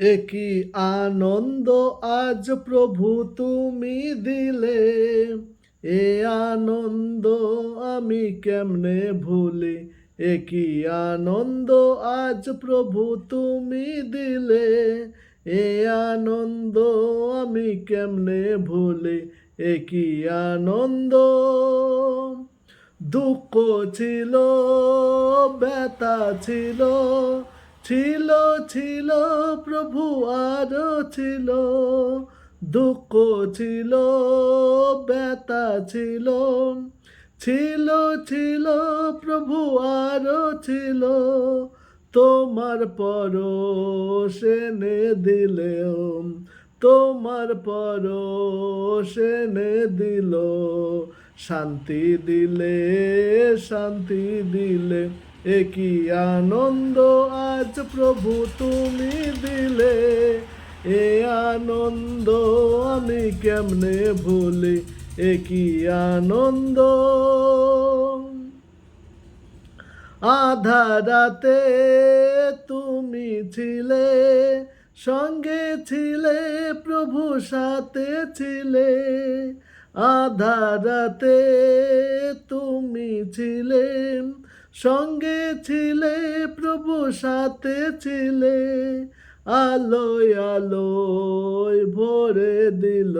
একই আনন্দ আজ প্রভু তুমি দিলে, এ আনন্দ আমি কেমনে ভুলি। একই আনন্দ আজ প্রভু তুমি দিলে, এ আনন্দ আমি কেমনে ভুলি। একই আনন্দ, দুঃখ ছিল, ব্যথা ছিল, ছিল ছিল প্রভু আরো ছিল। দুঃখ ছিল, ব্যথা ছিল, ছিল ছিল প্রভু আরো ছিল। তোমার পরশ এনে দিলেও, তোমার পরশ এনে দিল, শান্তি দিলে, শান্তি দিলে। একই আনন্দ আজ প্রভু তুমি দিলে, এ আনন্দ আমি কেমনে ভুলি। একই আনন্দ, আধা রাতে তুমি ছিলে, সঙ্গে ছিলে প্রভু সাথে ছিলে। আধা রাতে তুমি ছিলে, সঙ্গে ছিলে প্রভু সাথে ছিলে। আলোয় আলোয় ভরে দিল,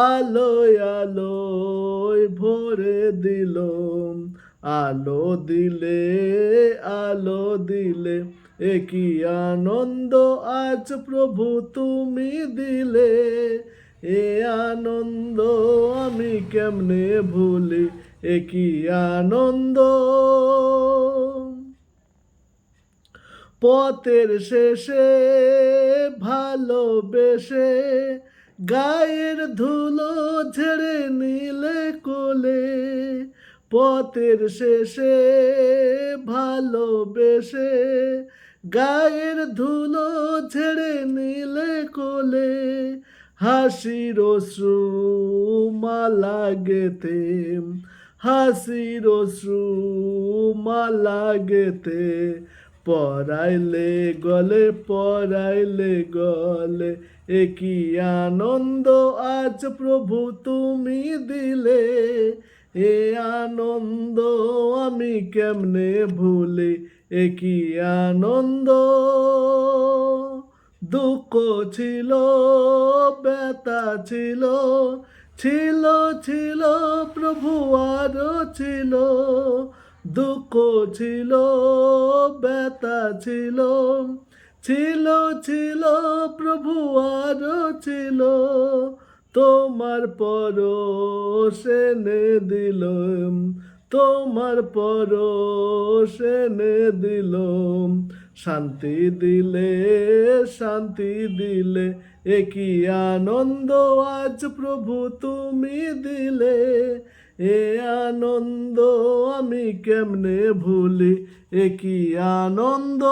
আলোয় আলোয় ভরে দিল। আলো দিলে, আলো দিলে, একই আনন্দ আজ প্রভু তুমি দিলে, এ আনন্দ আমি কেমনে ভুলি। একই আনন্দ, পথের শেষে ভালোবেসে, গায়ের ধুলো ঝেড়ে নিলে কোলে। পথের শেষে ভালোবেসে, গায়ের ধুলো ঝেড়ে নিলে কোলে। হাসির অশ্রু মালা গেতে, হাসির অশ্রু মালা গেতে, পরাইলে গলে, পরাইলে গলে। একই আনন্দ আজ প্রভু তুমি দিলে, এ আনন্দ আমি কেমনে ভুলি। একই আনন্দ, দুঃখ ছিল, ব্যথা ছিল, ছিল ছিল প্রভু আরো ছিল। দুঃখ ছিল, ব্যথা ছিল, ছিল ছিল প্রভু আরো ছিল। তোমার পরশ এনে দিল, তোমার পরশ এনে দিল, শান্তি দিলে, শান্তি দিলে। একই আনন্দ আজ প্রভু তুমি দিলে, এ আনন্দ আমি কেমনে ভুলি। একই আনন্দ।